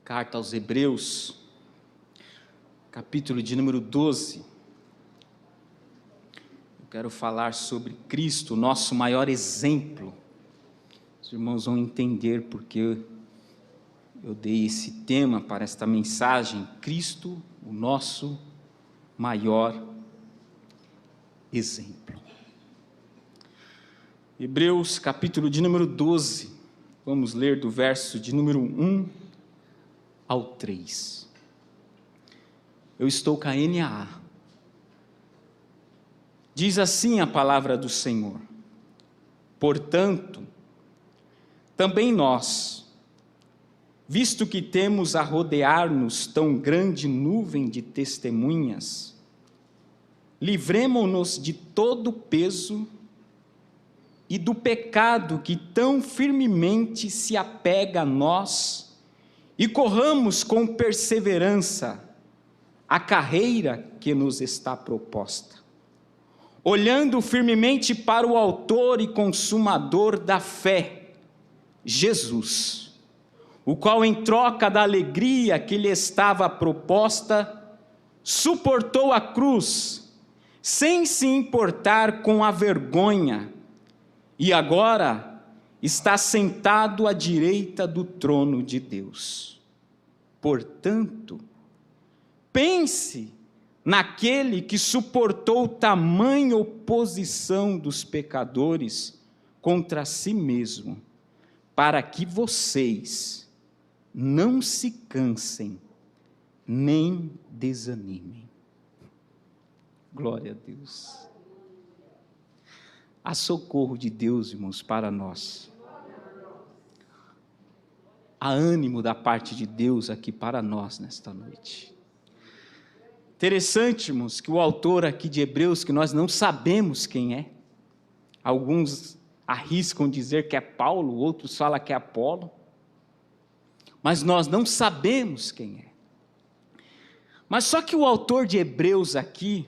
Carta aos Hebreus, capítulo de número 12. Eu quero falar sobre Cristo, nosso maior exemplo. Os irmãos vão entender porque eu dei esse tema para esta mensagem. Cristo, o nosso maior exemplo. Hebreus, capítulo de número 12. Vamos ler do verso de número 1 ao 3. Eu estou com a NAA. Diz assim a palavra do Senhor: portanto, também nós, visto que temos a rodear-nos tão grande nuvem de testemunhas, livremo-nos de todo o peso e do pecado que tão firmemente se apega a nós, e corramos com perseverança a carreira que nos está proposta, olhando firmemente para o autor e consumador da fé, Jesus, o qual, em troca da alegria que lhe estava proposta, suportou a cruz, sem se importar com a vergonha, e agora está sentado à direita do trono de Deus. Portanto, pense naquele que suportou tamanha oposição dos pecadores contra si mesmo, para que vocês não se cansem, nem desanimem. Glória a Deus. Há socorro de Deus, irmãos, para nós. Há ânimo da parte de Deus aqui para nós nesta noite. Interessante, irmãos, que o autor aqui de Hebreus, que nós não sabemos quem é, alguns arriscam dizer que é Paulo, outros falam que é Apolo, mas nós não sabemos quem é. Mas só que o autor de Hebreus aqui,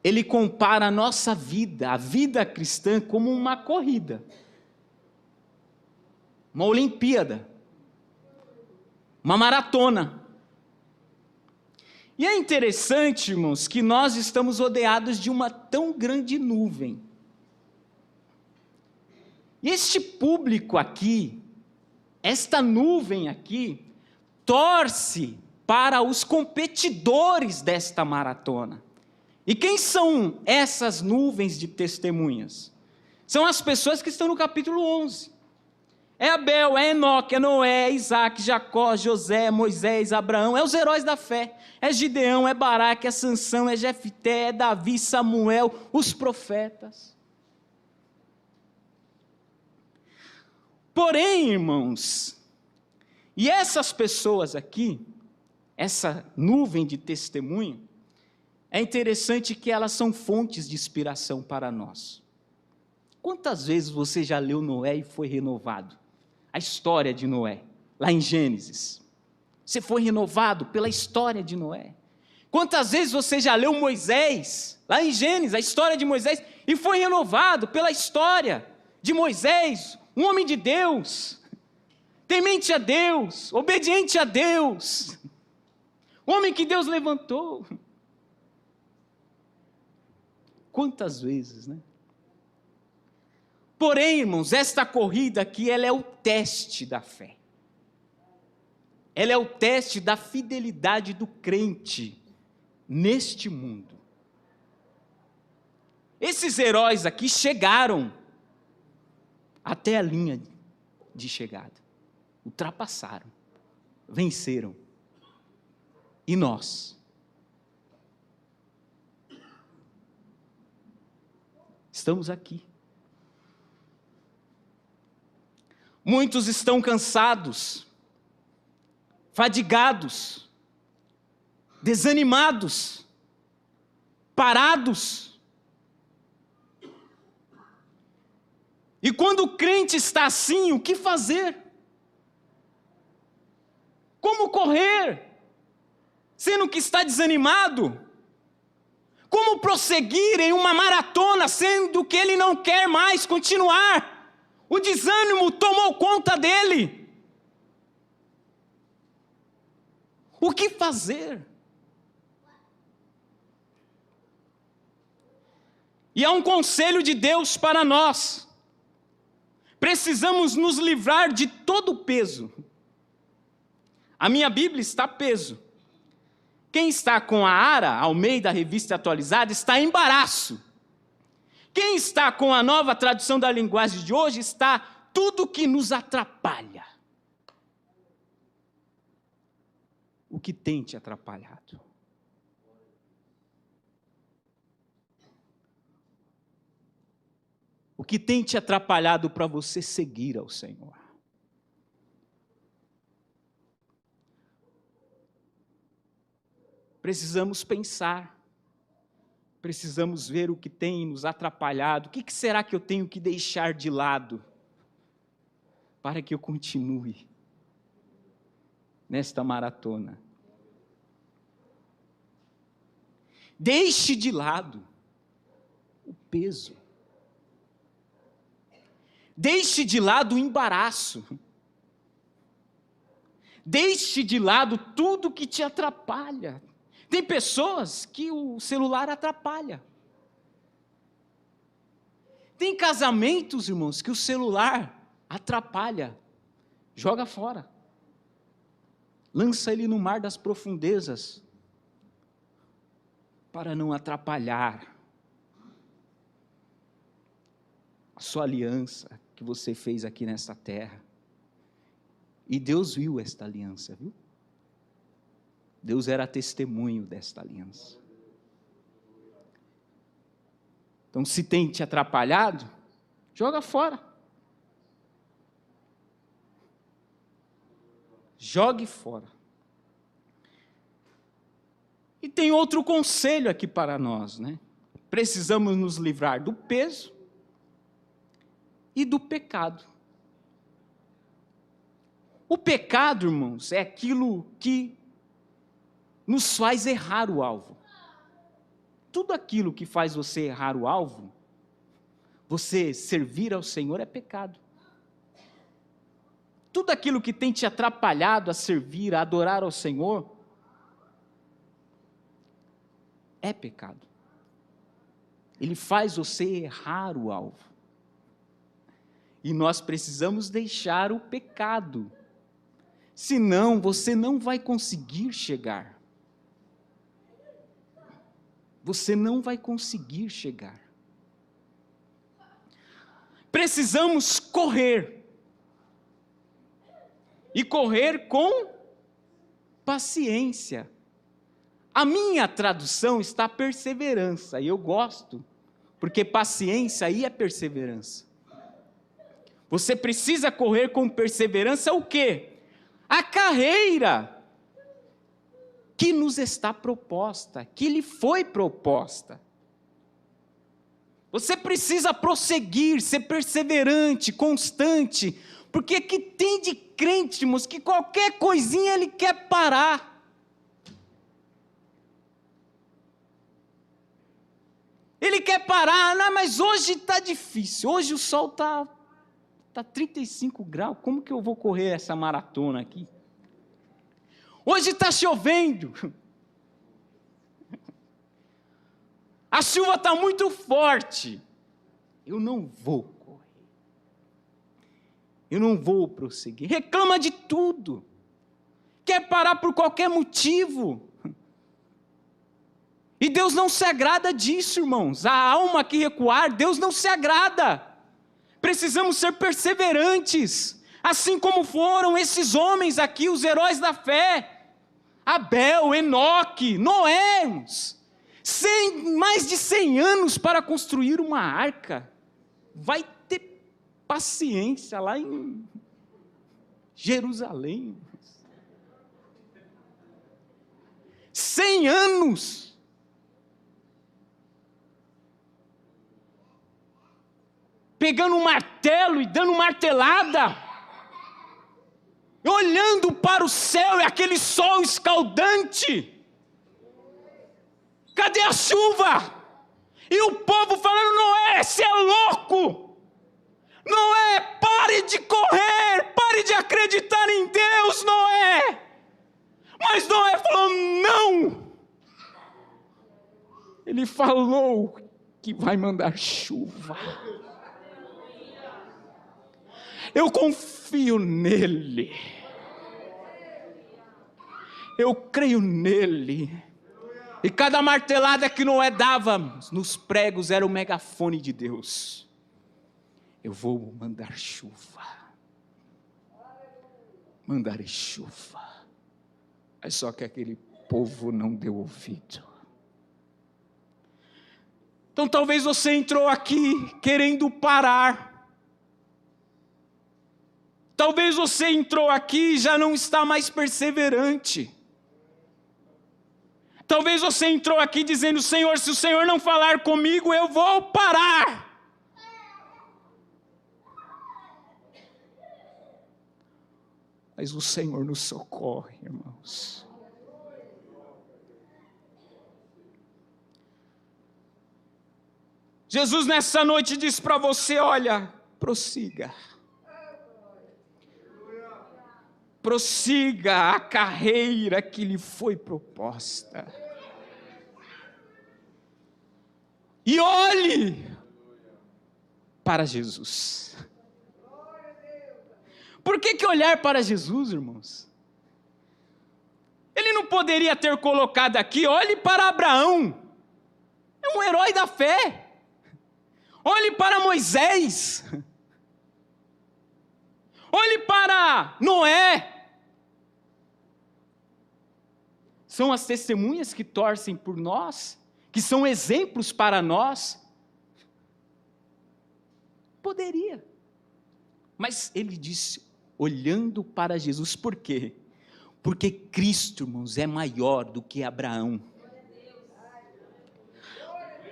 ele compara a nossa vida, a vida cristã, como uma corrida, uma Olimpíada, uma maratona. E é interessante, irmãos, que nós estamos rodeados de uma tão grande nuvem. E este público aqui, esta nuvem aqui, torce para os competidores desta maratona. E quem são essas nuvens de testemunhas? São as pessoas que estão no capítulo 11. É Abel, é Enoque, é Noé, é Isaac, Jacó, José, Moisés, Abraão, é os heróis da fé. É Gideão, é Baraque, é Sansão, é Jefté, é Davi, Samuel, os profetas. Porém, irmãos, e essas pessoas aqui, essa nuvem de testemunho, é interessante que elas são fontes de inspiração para nós. Quantas vezes você já leu Noé e foi renovado? A história de Noé, lá em Gênesis. Você foi renovado pela história de Noé. Quantas vezes você já leu Moisés, lá em Gênesis, a história de Moisés, e foi renovado pela história de Moisés, um homem de Deus, temente a Deus, obediente a Deus, homem que Deus levantou. Quantas vezes, né? Porém, irmãos, esta corrida aqui, ela é o teste da fé. Ela é o teste da fidelidade do crente neste mundo. Esses heróis aqui chegaram até a linha de chegada. Ultrapassaram, venceram. E nós? Estamos aqui. Muitos estão cansados, fadigados, desanimados, parados. E quando o crente está assim, o que fazer? Como correr, sendo que está desanimado? Como prosseguir em uma maratona, sendo que ele não quer mais continuar? O desânimo tomou conta dele. O que fazer? E há um conselho de Deus para nós. Precisamos nos livrar de todo o peso. A minha Bíblia está peso. Quem está com a Ara, Almeida, Revista Atualizada, está embaraço. Quem está com a Nova Tradução da Linguagem de hoje está tudo que nos atrapalha. O que tem te atrapalhado? O que tem te atrapalhado para você seguir ao Senhor? Precisamos pensar, precisamos ver o que tem nos atrapalhado, o que será que eu tenho que deixar de lado para que eu continue nesta maratona. Deixe de lado o peso. Deixe de lado o embaraço. Deixe de lado tudo que te atrapalha. Tem pessoas que o celular atrapalha. Tem casamentos, irmãos, que o celular atrapalha. Joga fora. Lança ele no mar das profundezas, para não atrapalhar a sua aliança que você fez aqui nesta terra. E Deus viu esta aliança, viu? Deus era testemunho desta aliança. Então, se tem te atrapalhado, joga fora. Jogue fora. E tem outro conselho aqui para nós, né? Precisamos nos livrar do peso e do pecado. O pecado, irmãos, é aquilo que nos faz errar o alvo. Tudo aquilo que faz você errar o alvo, você servir ao Senhor, é pecado. Tudo aquilo que tem te atrapalhado a servir, a adorar ao Senhor, é pecado. Ele faz você errar o alvo. E nós precisamos deixar o pecado. Senão, você não vai conseguir chegar. Você não vai conseguir chegar. Precisamos correr. E correr com paciência. A minha tradução está perseverança, e eu gosto, porque paciência aí é perseverança. Você precisa correr com perseverança o quê? A carreira que nos está proposta, que lhe foi proposta. Você precisa prosseguir, ser perseverante, constante, porque que tem de crente, irmãos, que qualquer coisinha ele quer parar. Ele quer parar, não, mas hoje está difícil, hoje o sol está 35 graus, como que eu vou correr essa maratona aqui? Hoje está chovendo, a chuva está muito forte, eu não vou correr, eu não vou prosseguir, reclama de tudo, quer parar por qualquer motivo, e Deus não se agrada disso, irmãos, a alma que recuar, Deus não se agrada. Precisamos ser perseverantes, assim como foram esses homens aqui, os heróis da fé, Abel, Enoque, Noé, mais de 100 anos para construir uma arca. Vai ter paciência lá em Jerusalém. 100 anos. Pegando um martelo e dando martelada, olhando para o céu e aquele sol escaldante, cadê a chuva? E o povo falando, Noé, você é louco, Noé, pare de correr, pare de acreditar em Deus, Noé, Mas Noé falou: não! Ele falou que vai mandar chuva. Eu confio nele. Eu creio nele. E cada martelada que Noé dava nos pregos era o megafone de Deus. Eu vou mandar chuva. Mandarei chuva. Mas só que aquele povo não deu ouvido. Então talvez você entrou aqui querendo parar. Talvez você entrou aqui e já não está mais perseverante. Talvez você entrou aqui dizendo: Senhor, se o Senhor não falar comigo, eu vou parar. Mas o Senhor nos socorre, irmãos. Jesus nessa noite diz para você: olha, prossiga. Prossiga a carreira que lhe foi proposta. E olhe para Jesus. Por que olhar para Jesus, irmãos? Ele não poderia ter colocado aqui: olhe para Abraão. É um herói da fé. Olhe para Moisés. Olhe para Noé. São as testemunhas que torcem por nós, que são exemplos para nós. Poderia. Mas ele disse, olhando para Jesus. Por quê? Porque Cristo, irmãos, é maior do que Abraão.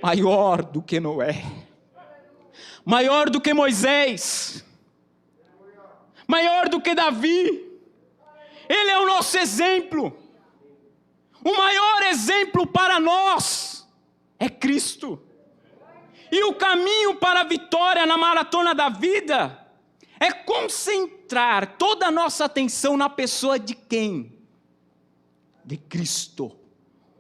Maior do que Noé. Maior do que Moisés. Maior do que Davi. Ele é o nosso exemplo. O maior exemplo para nós é Cristo. E o caminho para a vitória na maratona da vida é concentrar toda a nossa atenção na pessoa de quem? De Cristo.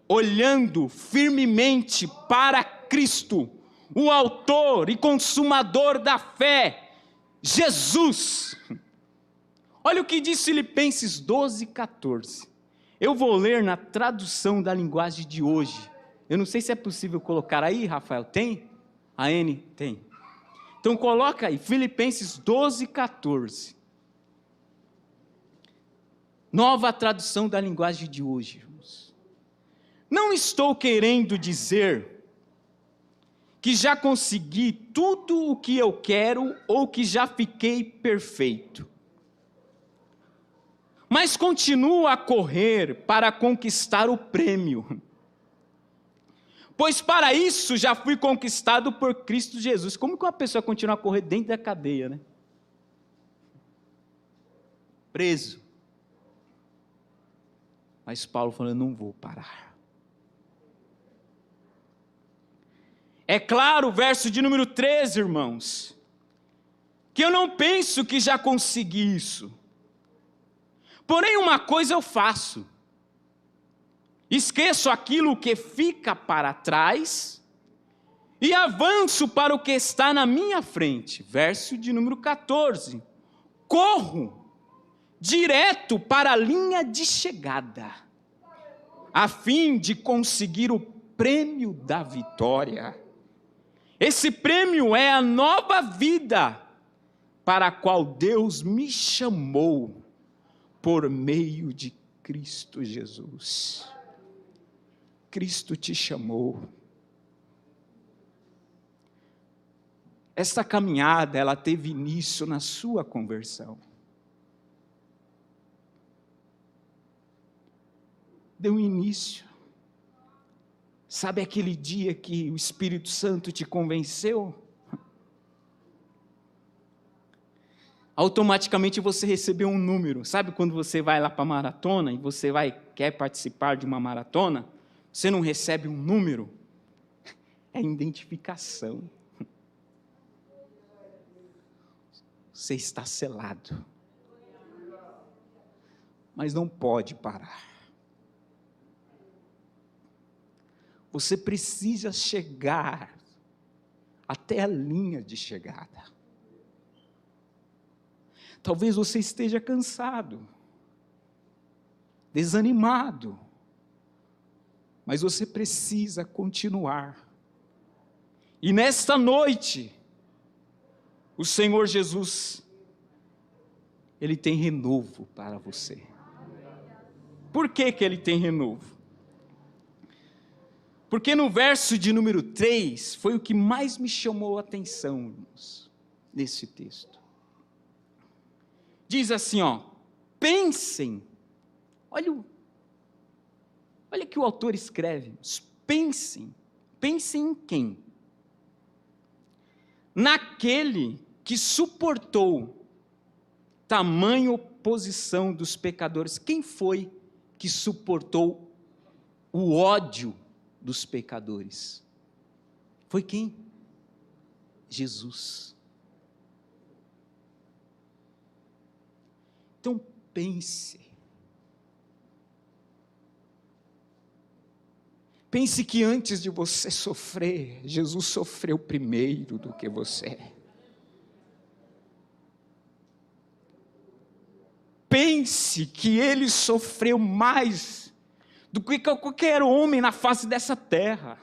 Olhando firmemente para Cristo, o autor e consumador da fé, Jesus. Olha o que diz Filipenses 12:14. Eu vou ler na tradução da linguagem de hoje. Eu não sei se é possível colocar aí, Rafael. Tem? A N? Tem. Então coloca aí, Filipenses 12:14. Nova tradução da linguagem de hoje, irmãos. Não estou querendo dizer que já consegui tudo o que eu quero ou que já fiquei perfeito. Mas continuo a correr para conquistar o prêmio. Pois para isso já fui conquistado por Cristo Jesus. Como que uma pessoa continua a correr dentro da cadeia, né? Preso. Mas Paulo falou: não vou parar. É claro, verso de número 13, irmãos, que eu não penso que já consegui isso. Porém, uma coisa eu faço: esqueço aquilo que fica para trás e avanço para o que está na minha frente. Verso de número 14. Corro direto para a linha de chegada, a fim de conseguir o prêmio da vitória. Esse prêmio é a nova vida para a qual Deus me chamou por meio de Cristo Jesus. Cristo te chamou. Esta caminhada, ela teve início na sua conversão. Deu início. Sabe aquele dia que o Espírito Santo te convenceu? Automaticamente você recebeu um número. Sabe quando você vai lá para a maratona e você quer participar de uma maratona? Você não recebe um número? É identificação. Você está selado. Mas não pode parar. Você precisa chegar até a linha de chegada. Talvez você esteja cansado, desanimado, mas você precisa continuar. E nesta noite, o Senhor Jesus, Ele tem renovo para você. Por que que Ele tem renovo? Porque no verso de número 3, foi o que mais me chamou a atenção, irmãos, nesse texto. Diz assim, pensem, olha o que o autor escreve, pensem em quem? Naquele que suportou tamanha oposição dos pecadores. Quem foi que suportou o ódio dos pecadores? Foi quem? Jesus. Então pense que antes de você sofrer, Jesus sofreu primeiro do que você. Pense que Ele sofreu mais do que qualquer homem na face dessa terra,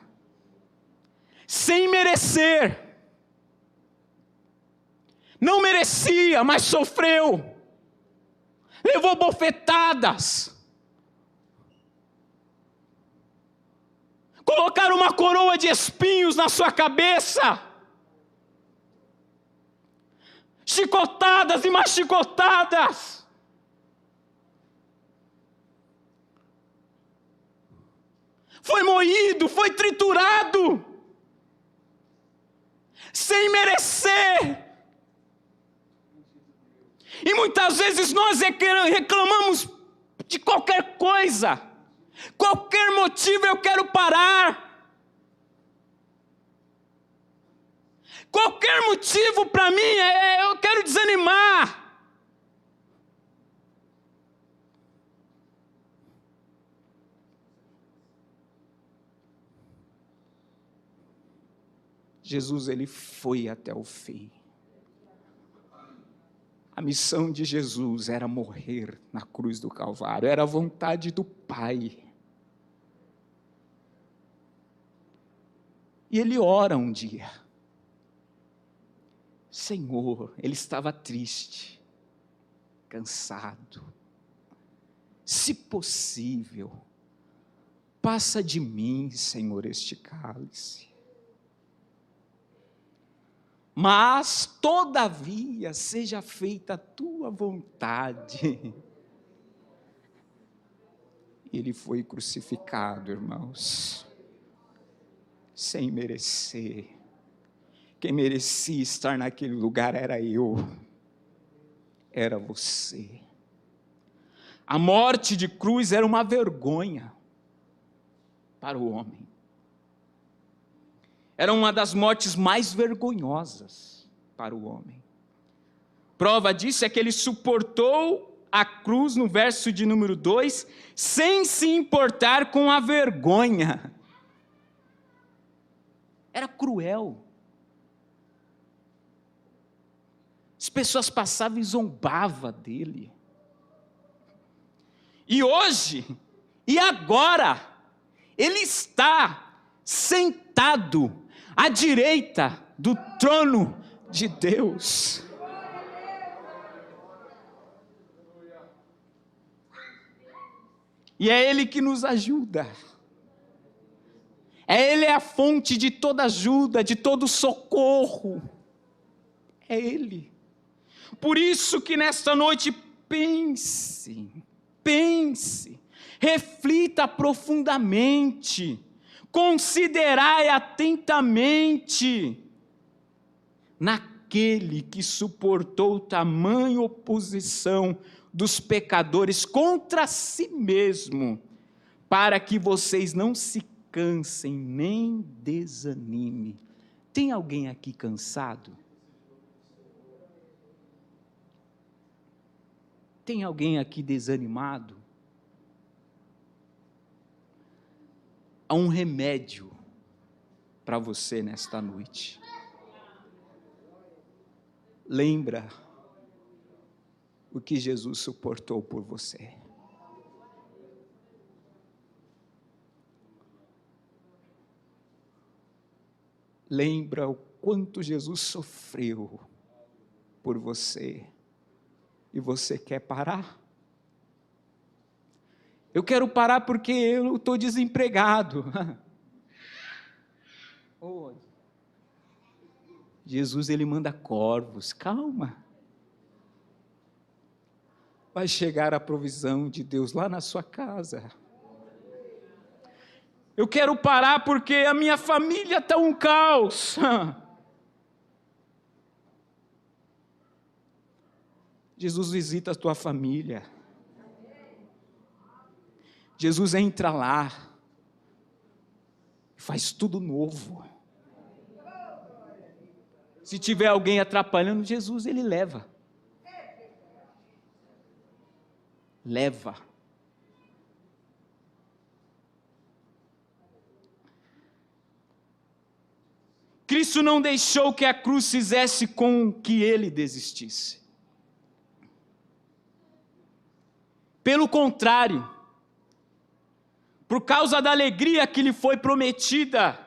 sem merecer. Não merecia, mas sofreu. Levou bofetadas. Colocaram uma coroa de espinhos na sua cabeça. Chicotadas e mais chicotadas. Foi moído, foi triturado. Sem merecer. E muitas vezes nós reclamamos de qualquer coisa. Qualquer motivo eu quero parar. Qualquer motivo para mim eu quero desanimar. Jesus, Ele foi até o fim. A missão de Jesus era morrer na cruz do Calvário, era a vontade do Pai. E Ele ora um dia. Senhor, Ele estava triste, cansado. Se possível, passa de mim, Senhor, este cálice. Mas, todavia, seja feita a tua vontade. Ele foi crucificado, irmãos, sem merecer. Quem merecia estar naquele lugar era eu, era você. A morte de cruz era uma vergonha para o homem. Era uma das mortes mais vergonhosas para o homem. Prova disso é que ele suportou a cruz, no verso de número 2, sem se importar com a vergonha. Era cruel. As pessoas passavam e zombavam dele. E hoje, e agora, ele está sentado à direita do trono de Deus. E é Ele que nos ajuda. Ele é a fonte de toda ajuda, de todo socorro. É Ele. Por isso que nesta noite pense, reflita profundamente, considerai atentamente naquele que suportou tamanha oposição dos pecadores contra si mesmo, para que vocês não se cansem nem desanimem. Tem alguém aqui cansado? Tem alguém aqui desanimado? há um remédio para você nesta noite. Lembra o que Jesus suportou por você. Lembra o quanto Jesus sofreu por você. E você quer parar? Eu quero parar porque eu estou desempregado. Jesus, ele manda corvos, calma. Vai chegar a provisão de Deus lá na sua casa. Eu quero parar porque a minha família está um caos. Jesus visita a tua família. Jesus entra lá, faz tudo novo. Se tiver alguém atrapalhando, Jesus, ele leva. Leva. Cristo não deixou que a cruz fizesse com que ele desistisse. Pelo contrário, por causa da alegria que lhe foi prometida,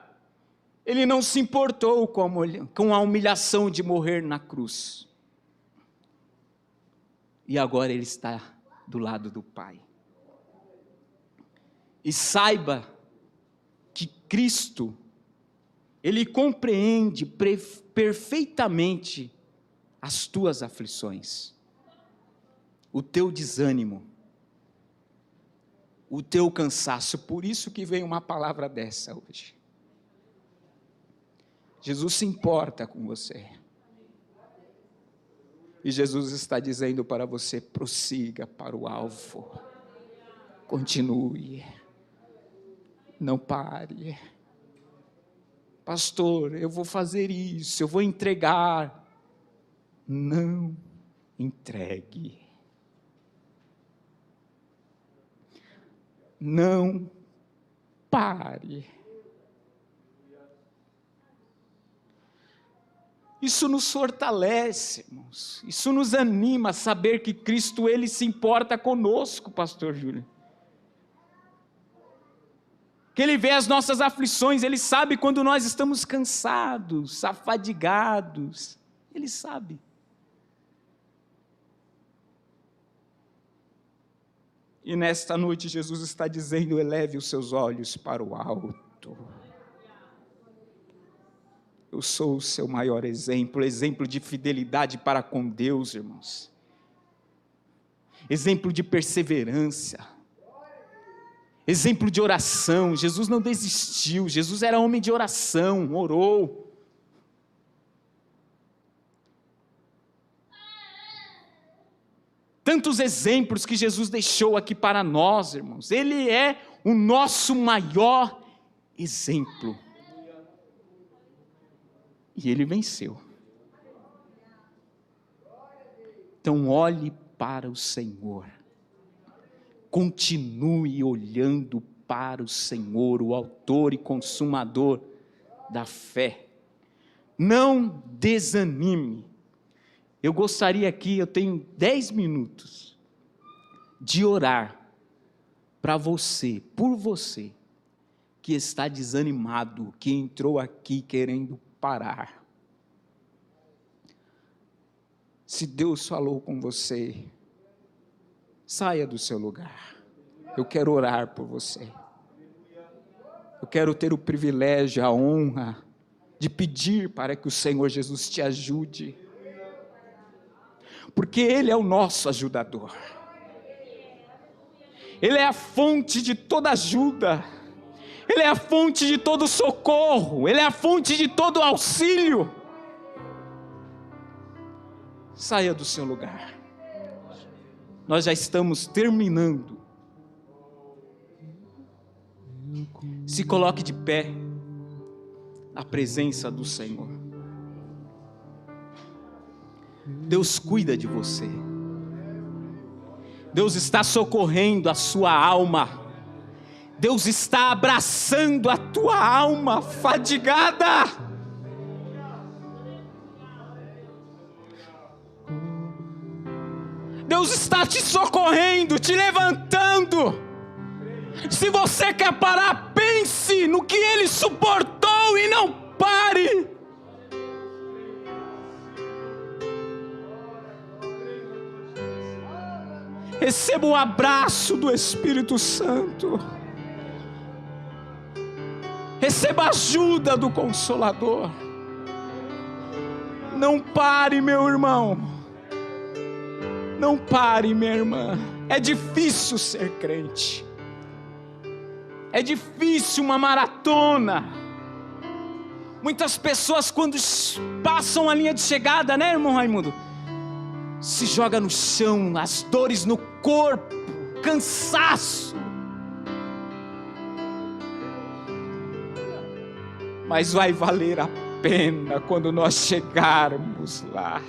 ele não se importou com a humilhação de morrer na cruz. E agora ele está do lado do Pai. E saiba que Cristo, ele compreende perfeitamente as tuas aflições, o teu desânimo, o teu cansaço. Por isso que vem uma palavra dessa hoje. Jesus se importa com você. E Jesus está dizendo para você: prossiga para o alvo. Continue. Não pare. Pastor, eu vou fazer isso, eu vou entregar. Não entregue. Não pare. Isso nos fortalece, irmãos. Isso nos anima a saber que Cristo, ele se importa conosco, pastor Júlio. Que ele vê as nossas aflições, ele sabe quando nós estamos cansados, afadigados. Ele sabe. E nesta noite Jesus está dizendo: eleve os seus olhos para o alto. Eu sou o seu maior exemplo de fidelidade para com Deus, irmãos. Exemplo de perseverança. Exemplo de oração. Jesus não desistiu, Jesus era homem de oração, orou. Tantos exemplos que Jesus deixou aqui para nós, irmãos. Ele é o nosso maior exemplo. E ele venceu. Então olhe para o Senhor. Continue olhando para o Senhor, o autor e consumador da fé. Não desanime. Eu gostaria aqui, eu tenho 10 minutos, de orar para você, por você, que está desanimado, que entrou aqui querendo parar. Se Deus falou com você, saia do seu lugar. Eu quero orar por você. Eu quero ter o privilégio, a honra de pedir para que o Senhor Jesus te ajude. Porque Ele é o nosso ajudador. Ele é a fonte de toda ajuda. Ele é a fonte de todo socorro. Ele é a fonte de todo auxílio. Saia do seu lugar. Nós já estamos terminando. Se coloque de pé na presença do Senhor. Deus cuida de você. Deus está socorrendo a sua alma. Deus está abraçando a tua alma fadigada. Deus está te socorrendo, te levantando. Se você quer parar, pense no que Ele suportou e não pare. Receba o abraço do Espírito Santo. Receba a ajuda do Consolador. Não pare, meu irmão. Não pare, minha irmã. É difícil ser crente. É difícil uma maratona. Muitas pessoas, quando passam a linha de chegada, né, irmão Raimundo, se joga no chão, as dores no corpo, cansaço. Mas vai valer a pena quando nós chegarmos lá.